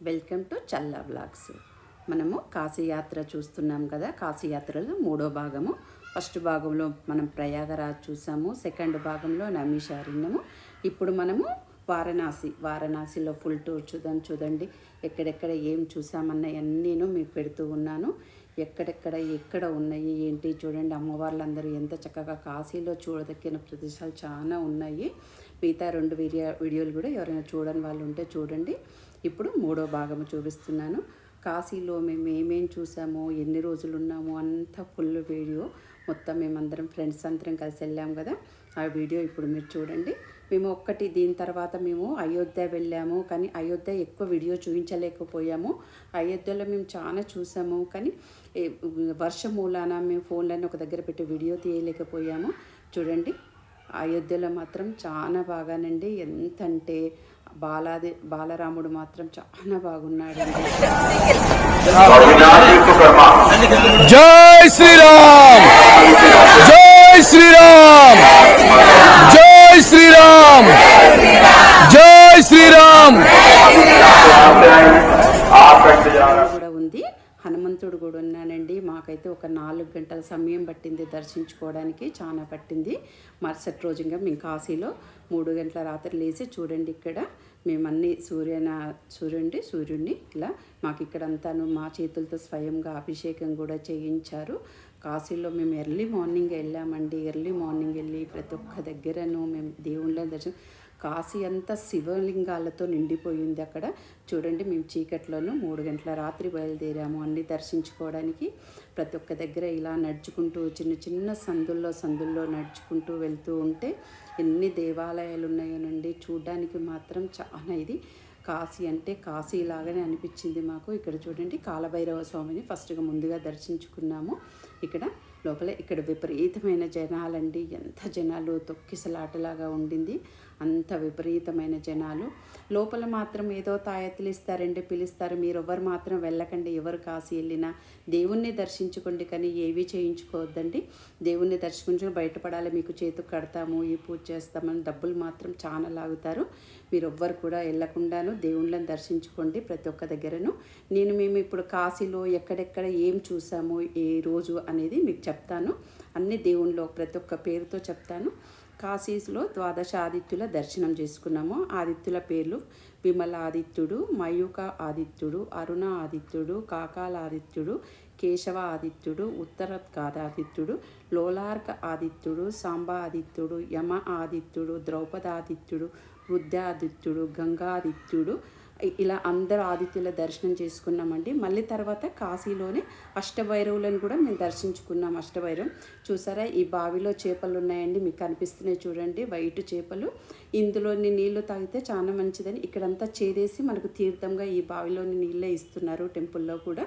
Welcome to Challa blogs. మనము కాశీయాత్ర చూస్తున్నాం కదా. కాశీయాత్రలో 3వ భాగము. ఫస్ట్ భాగంలో మనం ప్రయాగరాజ్ చూసాము, సెకండ్ భాగంలో నైమిషారణ్యము. ఇప్పుడు మనము వారణాసిలో ఫుల్ టూర్ చూడండి. ఎక్కడెక్కడ ఏం చూసామన్నవన్నీను మీకు పెడుతూ ఉన్నాను. ఎక్కడ ఉన్నాయి ఏంటి చూడండి. అమ్మవార్లందరూ ఎంత చక్కగా కాశీలో చూడదక్కిన ప్రదేశాలు చాలా ఉన్నాయి. మిగతా 2 వీడియోలు కూడా ఎవరైనా చూడని వాళ్ళు ఉంటే చూడండి. ఇప్పుడు 3వ భాగము చూపిస్తున్నాను. కాశీలో మేము ఏమేం చూసామో, ఎన్ని రోజులు ఉన్నామో అంతా ఫుల్ వీడియో. మొత్తం మేమందరం ఫ్రెండ్స్ అందరం కలిసి వెళ్ళాం కదా, ఆ వీడియో ఇప్పుడు మీరు చూడండి. మేము దీని తర్వాత మేము అయోధ్య వెళ్ళాము, కానీ అయోధ్య ఎక్కువ వీడియో చూపించలేకపోయాము. అయోధ్యలో మేము చాలా చూసాము, కానీ వర్షం మూలాన మేము ఫోన్లన్నీ ఒక దగ్గర పెట్టి వీడియో తీయలేకపోయాము. చూడండి, అయోధ్యలో మాత్రం చాలా బాగానండి. ఎంత అంటే బాలరాముడు మాత్రం చాలా బాగున్నాడు. జై శ్రీరామ్, జై శ్రీరామ్, జై శ్రీరామ్, జై శ్రీరామ్ కూడా ఉంది. హనుమంతుడు కూడా ఉన్నానండి. మాకైతే ఒక 4 గంటల సమయం పట్టింది దర్శించుకోవడానికి, చాలా పట్టింది. మరుసటి రోజు ఇంకా మేము కాశీలో 3 గంటల రాత్రి లేచి చూడండి, ఇక్కడ మేమన్నీ సూర్యుడిని ఇలా మాకు ఇక్కడంతాను మా చేతులతో స్వయంగా అభిషేకం కూడా చేయించారు. కాశీలో మేము ఎర్లీ మార్నింగ్ వెళ్ళామండి. ఎర్లీ మార్నింగ్ వెళ్ళి ప్రతి ఒక్క దగ్గరను మేము దేవుళ్ళ దర్శనం. కాశీ అంతా శివలింగాలతో నిండిపోయింది. అక్కడ చూడండి, మేము చీకట్లోనూ 3 గంటల రాత్రి బయలుదేరాము అన్నీ దర్శించుకోవడానికి. ప్రతి ఒక్క దగ్గర ఇలా నడుచుకుంటూ చిన్న సందుల్లో నడుచుకుంటూ వెళ్తూ ఉంటే ఎన్ని దేవాలయాలు ఉన్నాయోనండి. చూడ్డానికి మాత్రం చాలా ఇది కాశీ అంటే కాశీలాగానే అనిపించింది మాకు. ఇక్కడ చూడండి, కాలభైరవ స్వామిని ఫస్ట్గా ముందుగా దర్శించుకున్నాము. ఇక్కడ విపరీతమైన జనాలండి. ఎంత జనాలు, తొక్కిసలాటలాగా ఉండింది. అంత విపరీతమైన జనాలు. లోపల మాత్రం ఏదో తాయెత్తులు ఇస్తారండి, పిలుస్తారు. మీరు ఎవరు మాత్రం వెళ్ళకండి. ఎవరు కాశీ వెళ్ళినా దేవుణ్ణి దర్శించుకోండి, కానీ ఏవి చేయించుకోవద్దండి. దేవుణ్ణి దర్శించుకుని బయటపడాలి, మీకు చేతుకు కడతాము, ఈ పూజ చేస్తామని డబ్బులు మాత్రం చాలా లాగుతారు. మీరు ఎవ్వరు కూడా వెళ్ళకుండాను దేవుళ్ళని దర్శించుకోండి ప్రతి ఒక్క దగ్గరను. మేము ఇప్పుడు కాశీలో ఎక్కడెక్కడ ఏం చూసాము, ఏ రోజు అనేది మీకు చెప్తాను. అన్ని దేవుళ్ళలో ప్రతి ఒక్క పేరుతో చెప్తాను. కాశీలో 12 ఆదిత్యుల దర్శనం చేసుకున్నాము. ఆదిత్యుల పేర్లు: విమల ఆదిత్యుడు, మయూక ఆదిత్యుడు, అరుణ ఆదిత్యుడు, కాకాల ఆదిత్యుడు, కేశవ ఆదిత్యుడు, ఉత్తరత్కాద ఆదిత్యుడు, లోలార్క ఆదిత్యుడు, సాంబ ఆదిత్యుడు, యమ ఆదిత్యుడు, ద్రౌపదాదిత్యుడు, వృద్ధాదిత్యుడు, గంగాదిత్యుడు. ఇలా అందరూ ఆదిత్యుల దర్శనం చేసుకున్నామండి. మళ్ళీ తర్వాత కాశీలోనే అష్టభైరవులను కూడా మేము దర్శించుకున్నాం. అష్టభైరవం చూసారా, ఈ బావిలో చేపలు ఉన్నాయండి, మీకు కనిపిస్తున్నాయి చూడండి, వైట్ చేపలు. ఇందులోని నీళ్లు తాగితే చాలా మంచిదని ఇక్కడంతా చేదేసి మనకు తీర్థంగా ఈ బావిలోని నీళ్ళే ఇస్తున్నారు. టెంపుల్లో కూడా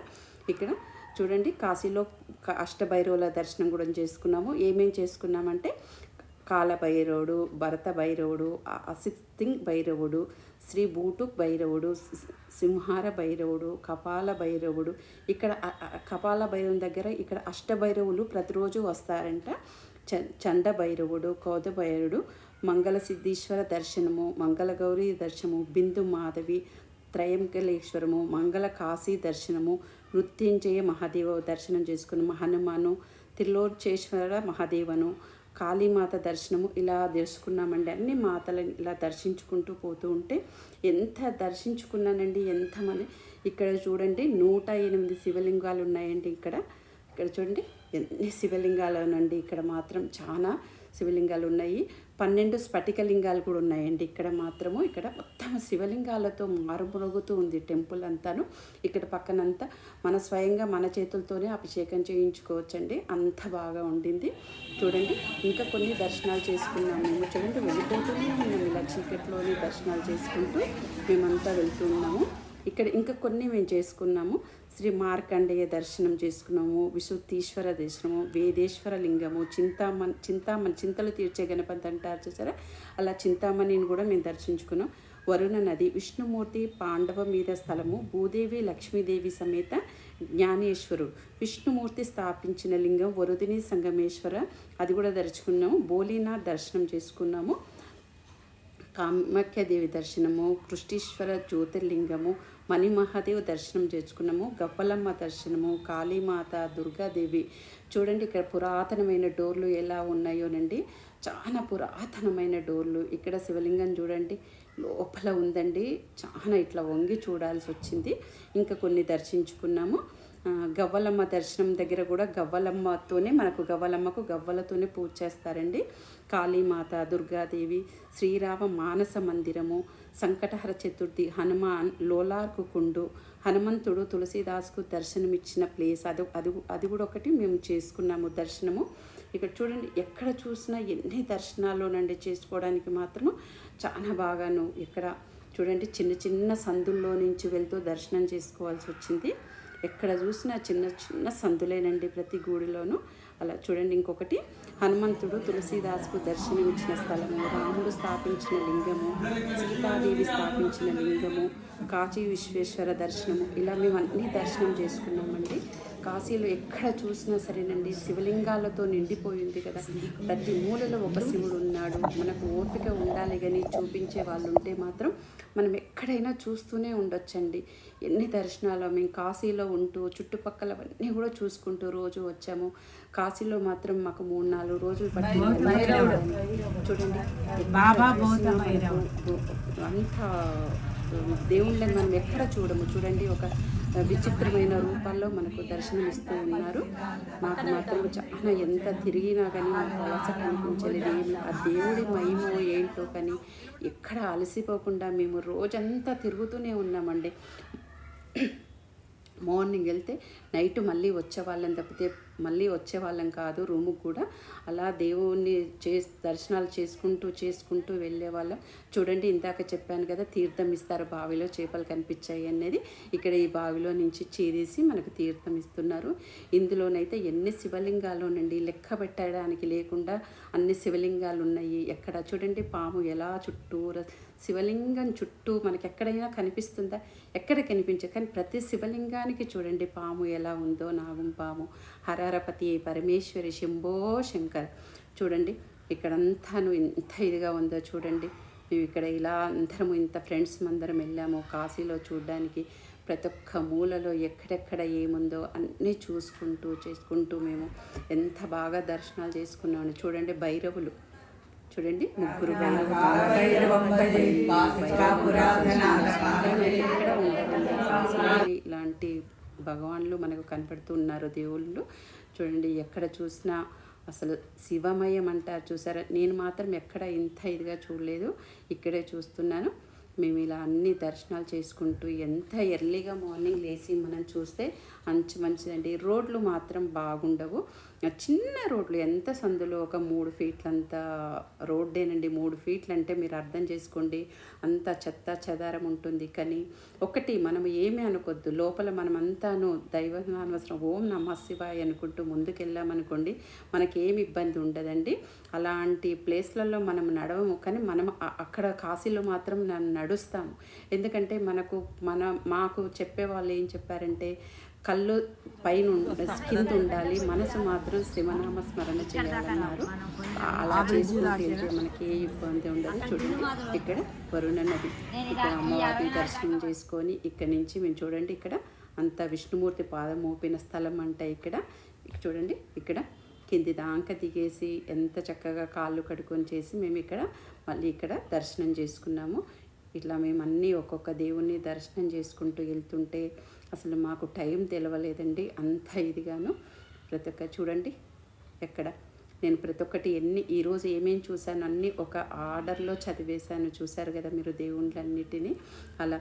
ఇక్కడ చూడండి, కాశీలో అష్టభైరవుల దర్శనం కూడా చేసుకున్నాము. ఏమేం చేసుకున్నామంటే కాలభైరవుడు, భరత భైరవుడు, అసిస్తింగ్ భైరవుడు, శ్రీ బూటుక్ భైరవుడు, సింహార భైరవుడు, కపాల భైరవుడు. ఇక్కడ కపాల భైరవుని దగ్గర ఇక్కడ అష్టభైరవులు ప్రతిరోజు వస్తారంట. చండ భైరవుడు, కౌద భైరవుడు, మంగళ సిద్ధీశ్వర దర్శనము, మంగళగౌరీ దర్శనము, బిందు మాధవి, త్రయంకలేశ్వరము, మంగళ కాశీ దర్శనము, మృత్యుంజయ మహాదేవ దర్శనం చేసుకున్నాము. హనుమాను, త్రిలోచేశ్వర మహాదేవను, కాళీమాత దర్శనము ఇలా చేసుకున్నామండి. అన్ని మాతలని ఇలా దర్శించుకుంటూ పోతూ ఉంటే ఎంత దర్శించుకున్నానండి, ఎంతమంది. ఇక్కడ చూడండి, 108 శివలింగాలు ఉన్నాయండి. ఇక్కడ చూడండి ఎన్ని శివలింగాలు ఉన్నాయండి. ఇక్కడ మాత్రం చాలా శివలింగాలు ఉన్నాయి. 12 స్ఫటికలింగాలు కూడా ఉన్నాయండి. ఇక్కడ మొత్తం శివలింగాలతో మారుమరుగుతూ ఉంది టెంపుల్ అంతాను. ఇక్కడ పక్కనంతా మన స్వయంగా మన చేతులతోనే అభిషేకం చేయించుకోవచ్చండి. అంత బాగా ఉండింది. చూడండి, ఇంకా కొన్ని దర్శనాలు చేసుకున్నాము మేము. చూడండి, వెళ్ళిపోతూనే ఉన్నాము. ఇలా చీకట్లోనే దర్శనాలు చేసుకుంటూ మేమంతా వెళ్తున్నాము. ఇక్కడ ఇంకా కొన్ని మేము చేసుకున్నాము. శ్రీ మార్కండేయ దర్శనం చేసుకున్నాము, విశుద్ధీశ్వర దర్శనము, వేదేశ్వర లింగము, చింతలు తీర్చే గణపతి అంటారు చూసారా, అలా చింతామణిని కూడా మేము దర్శించుకున్నాం. వరుణ నది, విష్ణుమూర్తి పాండవ మీద స్థలము, భూదేవి లక్ష్మీదేవి సమేత జ్ఞానేశ్వరుడు, విష్ణుమూర్తి స్థాపించిన లింగం వరుదిని సంగమేశ్వర, అది కూడా దర్శించుకున్నాము. బోలీనాథ్ దర్శనం చేసుకున్నాము. కామాఖ్యాదేవి దర్శనము, కృష్ణేశ్వర జ్యోతిర్లింగము, మణిమహాదేవ్ దర్శనం చేసుకున్నాము, గవ్వలమ్మ దర్శనము, కాళీమాత, దుర్గాదేవి. చూడండి ఇక్కడ పురాతనమైన డోర్లు ఎలా ఉన్నాయోనండి, చాలా పురాతనమైన డోర్లు. ఇక్కడ శివలింగం చూడండి లోపల ఉందండి, చాలా ఇట్లా వంగి చూడాల్సి వచ్చింది. ఇంకా కొన్ని దర్శించుకున్నాము. గవ్వలమ్మ దర్శనం దగ్గర కూడా గవ్వలమ్మతోనే మనకు గవ్వలమ్మకు గవ్వలతోనే పూజ చేస్తారండి. కాళీమాత, దుర్గాదేవి, శ్రీరామ మానస మందిరము, సంకటహర చతుర్థి, హనుమాన్, లోలార్కు కుండు, హనుమంతుడు తులసీదాస్కు దర్శనమిచ్చిన ప్లేస్ అది కూడా ఒకటి మేము చేసుకున్నాము దర్శనము. ఇక్కడ చూడండి ఎక్కడ చూసినా ఎన్ని దర్శనాల్లోనండి చేసుకోవడానికి మాత్రం చాలా బాగాను. ఇక్కడ చూడండి చిన్న చిన్న సందుల్లో నుంచి వెళ్తూ దర్శనం చేసుకోవాల్సి వచ్చింది. ఎక్కడ చూసినా చిన్న చిన్న సందులేనండి ప్రతి గుడిలోనూ. అలా చూడండి ఇంకొకటి హనుమంతుడు తులసీదాస్కు దర్శనం ఇచ్చిన స్థలము, రాముడు స్థాపించిన లింగము, సీతాదేవి స్థాపించిన లింగము, కాశీ విశ్వేశ్వర దర్శనము. ఇలా మేము అన్నీ దర్శనం చేసుకున్నామండి. కాశీలో ఎక్కడ చూసినా సరేనండి శివలింగాలతో నిండిపోయింది కదా, ప్రతి మూలలో ఒక శివుడు ఉన్నాడు. మనకు ఓపిక ఉండాలి కానీ చూపించే వాళ్ళు ఉంటే మాత్రం మనం ఎక్కడైనా చూస్తూనే ఉండొచ్చండి. ఎన్ని దర్శనాలు మేము కాశీలో ఉంటూ చుట్టుపక్కలవన్నీ కూడా చూసుకుంటూ రోజు వచ్చాము. కాశీలో మాత్రం మాకు 3-4 రోజులు పట్టింది. చూడండి అంతా దేవుళ్ళని మనం ఎక్కడ చూడము. చూడండి ఒక విచిత్రమైన రూపాల్లో మనకు దర్శనం ఇస్తూ ఉన్నారు. మాకు మాత్రం చాలా ఎంత తిరిగినా కానీ మాకు అలసట అనిపించలేదు. ఏమి ఆ దేవుడి మహిమో ఏంటో కానీ ఎక్కడ అలసిపోకుండా మేము రోజంతా తిరుగుతూనే ఉన్నామండి. మార్నింగ్ వెళ్తే నైట్ మళ్ళీ వచ్చేవాళ్ళం తప్పితే మళ్ళీ వచ్చేవాళ్ళం కాదు రూముకు కూడా. అలా దేవుణ్ణి దర్శనాలు చేసుకుంటూ వెళ్ళేవాళ్ళం. చూడండి ఇందాక చెప్పాను కదా తీర్థం ఇస్తారు, బావిలో చేపలు కనిపించాయి అనేది. ఇక్కడ ఈ బావిలో నుంచి చీరేసి మనకు తీర్థం ఇస్తున్నారు. ఇందులోనైతే ఎన్ని శివలింగాలునండి లెక్క పెట్టడానికి లేకుండా అన్ని శివలింగాలు ఉన్నాయి. ఎక్కడ చూడండి పాము ఎలా చుట్టూరా శివలింగం చుట్టూ మనకి ఎక్కడైనా కనిపిస్తుందా? ఎక్కడ కనిపించదు. కానీ ప్రతి శివలింగానికి చూడండి పాము ఎలా ఉందో, నాగం పాము, హరహరపతి, పరమేశ్వరి, శంభో శంకర్. చూడండి ఇక్కడంతాను ఎంత ఇదిగా ఉందో చూడండి. మేము ఇక్కడ ఇలా అందరము ఇంత ఫ్రెండ్స్ అందరం వెళ్ళాము కాశీలో చూడడానికి. ప్రతి ఒక్క మూలలో ఎక్కడెక్కడ ఏముందో అన్నీ చేసుకుంటూ మేము ఎంత బాగా దర్శనాలు చేసుకున్నాము. చూడండి భైరవులు చూడండి, 3 ఇలాంటి భగవాన్లు మనకు కనపడుతూ ఉన్నారు దేవుళ్ళు. చూడండి ఎక్కడ చూసినా అసలు శివమయం అంటారు చూసారా. నేను మాత్రం ఎక్కడ ఇంత ఇదిగా చూడలేదు, ఇక్కడే చూస్తున్నాను. మేము ఇలా అన్ని దర్శనాలు చేసుకుంటూ ఎంత ఎర్లీగా మార్నింగ్ లేచి మనం చూస్తే మంచిదండి. రోడ్లు మాత్రం బాగుండవు, చిన్న రోడ్లు. ఎంత సందులో ఒక 3 ఫీట్లంత రోడ్డేనండి. 3 ఫీట్లు అంటే మీరు అర్థం చేసుకోండి, అంత చెత్త చెదారం ఉంటుంది. కానీ ఒకటి మనం ఏమీ అనుకోద్దు, లోపల మనం అంతాను దైవనామస్రం ఓం నమః శివాయ అనుకుంటూ ముందుకెళ్ళామనుకోండి మనకేమి ఇబ్బంది ఉండదండి. అలాంటి ప్లేస్లలో మనం నడవము, కానీ మనం అక్కడ కాశీలో మాత్రం నడుస్తాము. ఎందుకంటే మాకు చెప్పేవాళ్ళు ఏం చెప్పారంటే కళ్ళు పైన కింద ఉండాలి, మనసు మాత్రం శివనామ స్మరణ చేయాలన్నారు. అలా చేసుకుంటూ వెళ్తే మనకి ఏ ఇబ్బంది ఉండదు. చూడండి ఇక్కడ వరుణ నది, ఇక్కడ అమ్మవారిని దర్శనం చేసుకొని ఇక్కడి నుంచి మేము చూడండి ఇక్కడ అంత విష్ణుమూర్తి పాదం మోపిన స్థలం అంటే ఇక్కడ చూడండి. ఇక్కడ కింది దాకా దిగేసి ఎంత చక్కగా కాళ్ళు కడుక్కొని చేసి మేము ఇక్కడ మళ్ళీ ఇక్కడ దర్శనం చేసుకున్నాము. ఇట్లా మేము అన్నీ ఒక్కొక్క దేవుణ్ణి దర్శనం చేసుకుంటూ వెళ్తుంటే అసలు మాకు టైం తెలవలేదండి, అంత ఇదిగాను. ప్రతి ఒక్క చూడండి ఎక్కడ నేను ప్రతి ఒక్కటి ఈరోజు ఏమేమి చూశాను అన్నీ ఒక ఆర్డర్లో చదివేశాను. చూశారు కదా మీరు దేవుళ్ళన్నిటినీ. అలా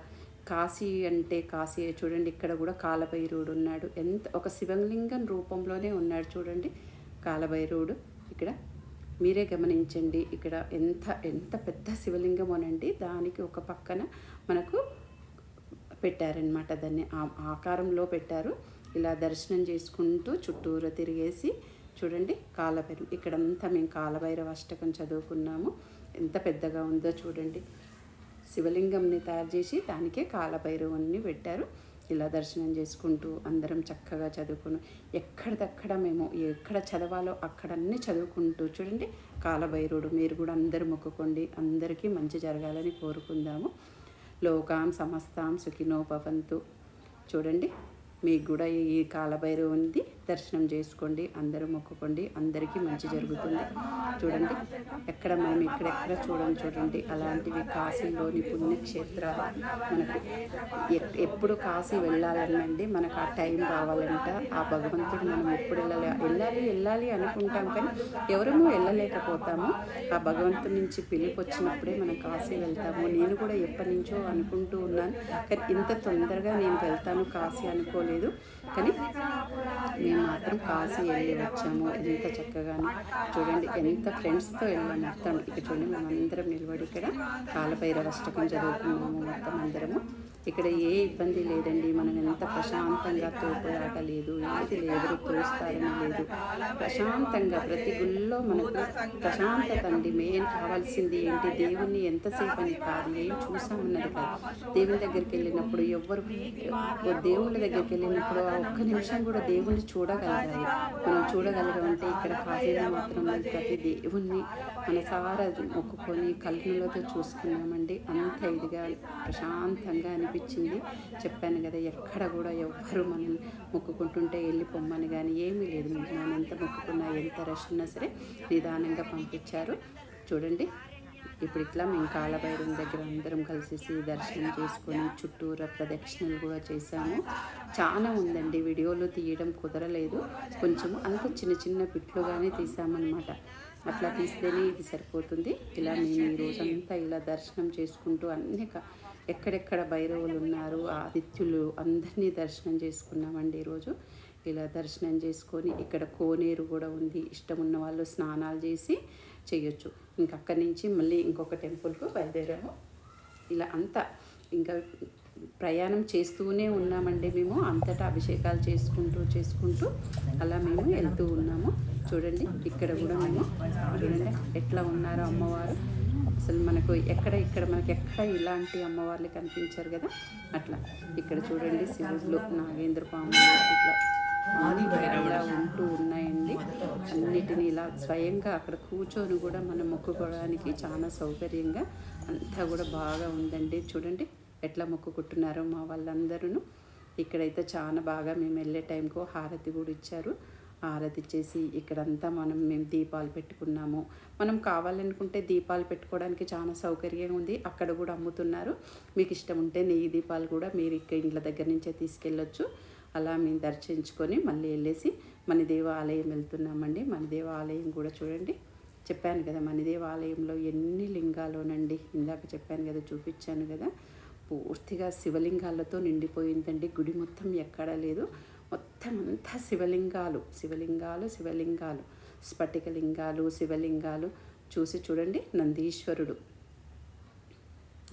కాశీ అంటే కాశీ చూడండి. ఇక్కడ కూడా కాలభైరవుడు ఉన్నాడు, ఒక శివలింగం రూపంలోనే ఉన్నాడు చూడండి కాలభైరవుడు. ఇక్కడ మీరే గమనించండి, ఇక్కడ ఎంత పెద్ద శివలింగమోనండి. దానికి ఒక పక్కన మనకు పెట్టారనమాట, దాన్ని ఆకారంలో పెట్టారు. ఇలా దర్శనం చేసుకుంటూ చుట్టూరు తిరిగేసి చూడండి కాలభైరవ. ఇక్కడంతా మేము కాలభైరవ అష్టకం చదువుకున్నాము. ఎంత పెద్దగా ఉందో చూడండి. శివలింగంని తయారు చేసి దానికే కాలభైరవుని పెట్టారు. ఇలా దర్శనం చేసుకుంటూ అందరం చక్కగా చదువుకుని ఎక్కడిదక్కడ మేము ఎక్కడ చదవాలో అక్కడ అన్నీ చదువుకుంటూ చూడండి కాలభైరవుడు మీరు కూడా అందరూ మొక్కుకోండి, అందరికీ మంచి జరగాలని కోరుకుందాము. లోకాం సమస్తాం సుఖినో భవంతు. చూడండి మీకు కూడా ఈ కాలభైరవుని దర్శనం చేసుకోండి, అందరూ మొక్కుకోండి, అందరికీ మంచి జరుగుతుంది. చూడండి ఎక్కడ మనం ఇక్కడెక్కడ చూడండి అలాంటివి కాశీలోని పుణ్యక్షేత్రాలు. మనకు ఎప్పుడు కాశీ వెళ్ళాలనండి మనకు ఆ టైం రావాలంట. ఆ భగవంతుడు మనం ఎప్పుడు వెళ్ళాలి అనుకుంటాం కానీ ఎవరమూ వెళ్ళలేకపోతాము. ఆ భగవంతుడి నుంచి పిలుపు వచ్చినప్పుడే మనం కాశీ వెళ్తాము. నేను కూడా ఎప్పటి నుంచో అనుకుంటూ ఉన్నాను కానీ ఇంత తొందరగా నేను వెళ్తాను కాశీ అనుకోలేదు. కానీ మేము మాత్రం కాశీ వెళ్ళి వచ్చాము. ఎంత చక్కగానే చూడండి ఎంత ఫ్రెండ్స్తో వెళ్ళాము మొత్తం. ఇక్కడ చూడండి మేము అందరం నిలబడి ఇక్కడ కాలభైరవ అష్టకం చదువుకున్నాము మొత్తం అందరము. ఇక్కడ ఏ ఇబ్బంది లేదండి, మనం ఎంత ప్రశాంతంగా తోపులాట లేదు, ఏది లేదు, తోస్తారని లేదు, ప్రశాంతంగా ప్రతి గుళ్ళో మనకు ప్రశాంతత అండి మెయిన్ కావాల్సింది ఏంటి, దేవుణ్ణి ఎంతసేపు అని కాదు ఏం చూసామన్నది కాదు. దేవుని దగ్గరికి వెళ్ళినప్పుడు ఎవ్వరు దేవుళ్ళ దగ్గరికి వెళ్ళినప్పుడు ఆ ఒక్క నిమిషం కూడా దేవుణ్ణి చూడగలగాలి. మనం చూడగలగాలంటే ఇక్కడ కాశీలో మాత్రం ప్రతి దేవుణ్ణి మనసారా మొక్కుకొని కళ్ళతో చూసుకున్నామండి. అంత ఇదిగా ప్రశాంతంగా అనిపించింది. చెప్పాను కదా ఎక్కడ కూడా ఎవ్వరు మనం మొక్కుకుంటుంటే వెళ్ళి పొమ్మని కానీ ఏమీ లేదు. మనం ఎంత మొక్కుకున్నా ఎంత రష్ ఉన్నా సరే నిదానంగా పంపించారు. చూడండి ఇప్పుడు ఇట్లా మేము కాలభైరవుని దగ్గర అందరం కలిసేసి దర్శనం చేసుకొని చుట్టూరా ప్రదక్షిణలు కూడా చేశాము. చాలా ఉందండి, వీడియోలు తీయడం కుదరలేదు, కొంచెము అంత చిన్న చిన్న పిట్లుగానే తీసామన్నమాట. అట్లా తీస్తేనే ఇది సరిపోతుంది. ఇలా మేము ఈ రోజంతా ఇలా దర్శనం చేసుకుంటూ అన్ని ఎక్కడెక్కడ భైరవులు ఉన్నారు ఆదిత్యులు అందరినీ దర్శనం చేసుకున్నామండి ఈరోజు. ఇలా దర్శనం చేసుకొని ఇక్కడ కోనేరు కూడా ఉంది, ఇష్టం ఉన్న వాళ్ళు స్నానాలు చేసి చేయొచ్చు. ఇంకా అక్కడి నుంచి మళ్ళీ ఇంకొక టెంపుల్కు బయలుదేరాము. ఇలా అంతా ఇంకా ప్రయాణం చేస్తూనే ఉన్నామండి మేము. అంతటా అభిషేకాలు చేసుకుంటూ అలా మేము వెళ్తూ ఉన్నాము. చూడండి ఇక్కడ కూడా మేము చూడండి ఎట్లా ఉన్నారో అమ్మవారు. అసలు మనకు ఇక్కడ మనకి ఎక్కడ ఇలాంటి అమ్మవార్లు కనిపించారు కదా అట్లా. ఇక్కడ చూడండి శివుళ్ళు నాగేంద్ర పాములు ఇట్లా ఇలా ఉంటూ ఉన్నాయండి. అన్నిటినీ ఇలా స్వయంగా అక్కడ కూర్చొని కూడా మనం మొక్కుకోవడానికి చాలా సౌకర్యంగా అంతా కూడా బాగా ఉందండి. చూడండి ఎట్లా మొక్కుకుంటున్నారో మా వాళ్ళందరూ. ఇక్కడైతే చాలా బాగా మేము వెళ్ళే టైంకు హారతి కూడా ఇచ్చారు. హారతి ఇచ్చేసి ఇక్కడంతా మేము దీపాలు పెట్టుకున్నాము. మనం కావాలనుకుంటే దీపాలు పెట్టుకోవడానికి చాలా సౌకర్యంగా ఉంది, అక్కడ కూడా అమ్ముతున్నారు. మీకు ఇష్టం ఉంటే నెయ్యి దీపాలు కూడా మీరు ఇక్కడ ఇంట్ల దగ్గర నుంచే తీసుకెళ్ళొచ్చు. అలా మేము దర్శించుకొని మళ్ళీ వెళ్ళేసి మణిదేవ ఆలయం వెళ్తున్నామండి. మణిదేవ ఆలయం కూడా చూడండి, చెప్పాను కదా మణిదేవ ఆలయంలో ఎన్ని లింగాలోనండి, ఇందాక చెప్పాను కదా చూపించాను కదా, పూర్తిగా శివలింగాలతో నిండిపోయిందండి. గుడి మొత్తం ఎక్కడా లేదు, మొత్తం అంతా శివలింగాలు స్ఫటికలింగాలు శివలింగాలు. చూడండి నందీశ్వరుడు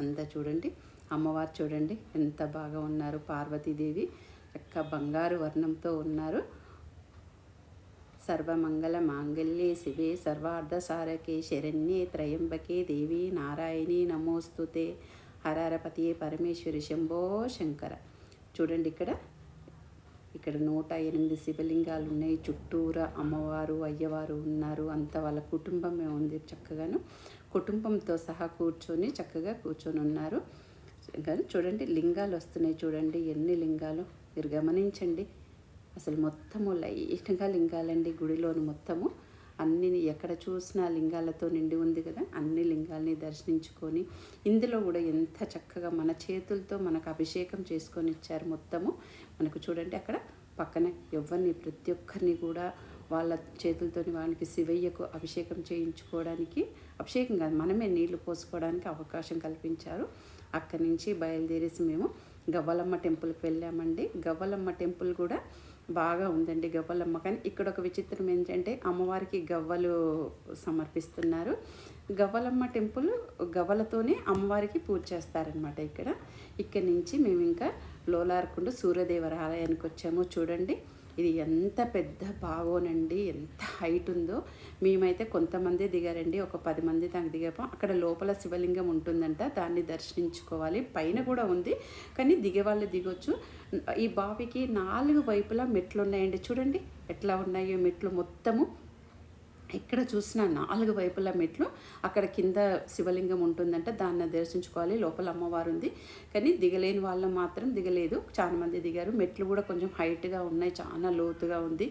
అంతా చూడండి, అమ్మవారు చూడండి ఎంత బాగా ఉన్నారు. పార్వతీదేవి చక్క బంగారు వర్ణంతో ఉన్నారు. సర్వమంగళ మాంగళ్యే శివే సర్వార్థ సారకే శరణ్యే త్రయంబకే దేవి నారాయణి నమోస్తుతే హరహరపతియే పరమేశ్వరి శంభో శంకర. చూడండి ఇక్కడ 108 శివలింగాలు ఉన్నాయి. చుట్టూరా అమ్మవారు అయ్యవారు ఉన్నారు. అంతా వాళ్ళ కుటుంబమే ఉంది. చక్కగాను కుటుంబంతో సహా చక్కగా కూర్చొని ఉన్నారు. కానీ చూడండి లింగాలు వస్తున్నాయి, చూడండి ఎన్ని లింగాలు మీరు గమనించండి. అసలు మొత్తము లైట్గా లింగాలండి గుడిలోని మొత్తము. అన్ని ఎక్కడ చూసినా లింగాలతో నిండి ఉంది కదా, అన్ని లింగాల్ని దర్శించుకొని ఇందులో కూడా ఎంత చక్కగా మన చేతులతో మనకు అభిషేకం చేసుకొని ఇచ్చారు మొత్తము. మనకు చూడండి అక్కడ పక్కన ఎవరిని ప్రతి ఒక్కరిని కూడా వాళ్ళ చేతులతోని వానికి శివయ్యకు అభిషేకం చేయించుకోవడానికి, అభిషేకం కాదు మనమే నీళ్లు పోసుకోవడానికి అవకాశం కల్పించారు. అక్కడి నుంచి బయలుదేరేసి మేము గవ్వలమ్మ టెంపుల్కి వెళ్ళామండి. గవ్వలమ్మ టెంపుల్ కూడా బాగా ఉందండి గవ్వలమ్మ. కానీ ఇక్కడ ఒక విచిత్రం ఏంటంటే అమ్మవారికి గవ్వలు సమర్పిస్తున్నారు. గవ్వలమ్మ టెంపుల్ గవ్వలతోనే అమ్మవారికి పూజ చేస్తారనమాట. ఇక్కడి నుంచి మేము ఇంకా లోలార్కుండ సూర్యదేవర ఆలయానికి వచ్చాము. చూడండి ఇది ఎంత పెద్ద బావోనండి, ఎంత హైట్ ఉందో. మేమైతే కొంతమంది దిగారండి, ఒక 10 మంది దాకా దిగాము. అక్కడ లోపల శివలింగం ఉంటుందంట, దాన్ని దర్శించుకోవాలి. పైన కూడా ఉంది, కానీ దిగే వాళ్ళు దిగొచ్చు. ఈ బావికి 4 వైపులా మెట్లు ఉన్నాయండి. చూడండి ఎట్లా ఉన్నాయో మెట్లు మొత్తము. ఎక్కడ చూసినా 4 వైపుల మెట్లు. అక్కడ కింద శివలింగం ఉంటుందంట, దాన్ని దర్శించుకోవాలి. లోపల అమ్మవారు ఉంది, కానీ దిగలేని వాళ్ళు మాత్రం దిగలేదు. చాలా మంది దిగారు. మెట్లు కూడా కొంచెం హైట్గా ఉన్నాయి, చాలా లోతుగా ఉంది.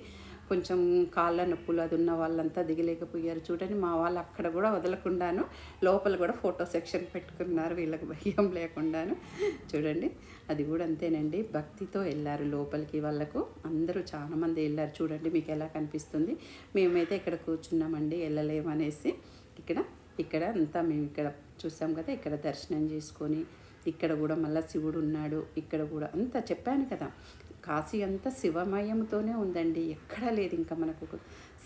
కొంచెం కాళ్ళ నొప్పులు అది ఉన్న వాళ్ళంతా దిగలేకపోయారు. చూడండి మా వాళ్ళు అక్కడ కూడా వదలకుండాను లోపల కూడా ఫోటో సెక్షన్ పెట్టుకున్నారు, వీళ్ళకి భయం లేకుండాను. చూడండి అది కూడా అంతేనండి, భక్తితో వెళ్ళారు లోపలికి. వాళ్ళకు అందరూ చాలామంది వెళ్ళారు. చూడండి మీకు ఎలా కనిపిస్తుంది. మేమైతే ఇక్కడ కూర్చున్నామండి, వెళ్ళలేమనేసి. ఇక్కడ అంతా మేము ఇక్కడ చూసాం కదా, ఇక్కడ దర్శనం చేసుకొని ఇక్కడ కూడా మళ్ళీ శివుడు ఉన్నాడు. ఇక్కడ కూడా అంతా చెప్పాను కదా, కాశీ అంతా శివమయంతోనే ఉందండి, ఎక్కడా లేదు ఇంకా మనకు.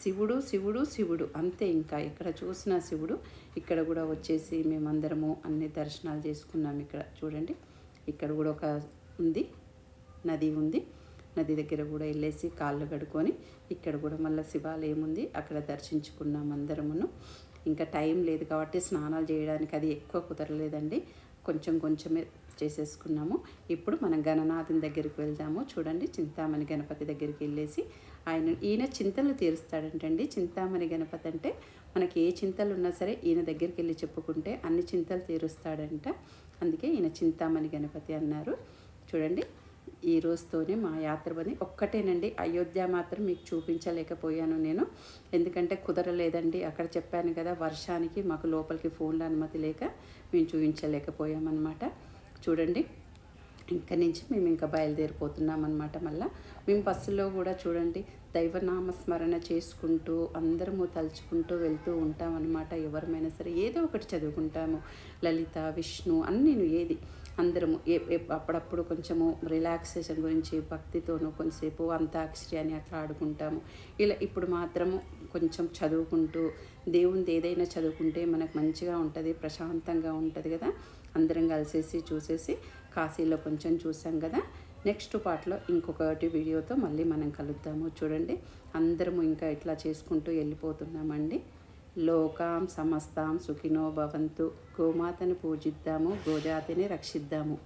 శివుడు శివుడు శివుడు అంతే, ఇంకా ఎక్కడ చూసినా శివుడు. ఇక్కడ కూడా వచ్చేసి మేమందరము అన్ని దర్శనాలు చేసుకున్నాం. ఇక్కడ చూడండి, ఇక్కడ కూడా ఒక ఉంది, నది ఉంది. నది దగ్గర కూడా వెళ్ళేసి కాళ్ళు కడుక్కొని ఇక్కడ కూడా మళ్ళీ శివాలయం ఉంది, అక్కడ దర్శించుకున్నాం అందరమును. ఇంకా టైం లేదు కాబట్టి స్నానాలు చేయడానికి అది ఎక్కువ కుదరలేదండి, కొంచెమే చేసేసుకున్నాము. ఇప్పుడు మనం గణనాథుని దగ్గరికి వెళ్దాము. చూడండి చింతామణి గణపతి దగ్గరికి వెళ్ళేసి ఈయన చింతలు తీరుస్తాడంటండి. చింతామణి గణపతి అంటే మనకి ఏ చింతలు ఉన్నా సరే ఈయన దగ్గరికి వెళ్ళి చెప్పుకుంటే అన్ని చింతలు తీరుస్తాడంట, అందుకే ఈయన చింతామణి గణపతి అన్నారు. చూడండి ఈ రోజుతోనే మా యాత్ర బంది ఒక్కటేనండి. అయోధ్య మాత్రం మీకు చూపించలేకపోయాను నేను, ఎందుకంటే కుదరలేదండి. అక్కడ చెప్పాను కదా, వర్షానికి మాకు లోపలికి ఫోన్లో అనుమతి లేక మేము చూపించలేకపోయామన్నమాట. చూడండి ఇక్కడి నుంచి మేము ఇంకా బయలుదేరిపోతున్నాం అన్నమాట. మళ్ళీ మేము బస్సులో కూడా చూడండి దైవనామస్మరణ చేసుకుంటూ అందరము తలుచుకుంటూ వెళ్తూ ఉంటాం అన్నమాట. ఎవరమైనా సరే ఏదో ఒకటి చదువుకుంటాము, లలిత విష్ణు అన్నీ ఏది అందరము అప్పుడప్పుడు కొంచెము రిలాక్సేషన్ గురించి భక్తితోనూ కొంచెంసేపు అంతాక్షరి అని అట్లా ఆడుకుంటాము. ఇలా ఇప్పుడు మాత్రము కొంచెం చదువుకుంటూ దేవునిది ఏదైనా చదువుకుంటే మనకు మంచిగా ఉంటుంది, ప్రశాంతంగా ఉంటుంది కదా. అందరం కలిసేసి చూసేసి కాశీలో కొంచెం చూసాం కదా. నెక్స్ట్ పార్ట్లో ఇంకొకటి వీడియోతో మళ్ళీ మనం కలుద్దాము. చూడండి అందరము ఇంకా ఇట్లా చేసుకుంటూ వెళ్ళిపోతున్నామండి. లోకాం సమస్తాం సుఖినో భవంతు. గోమాతను పూజిద్దాము, గోజాతిని రక్షిద్దాము.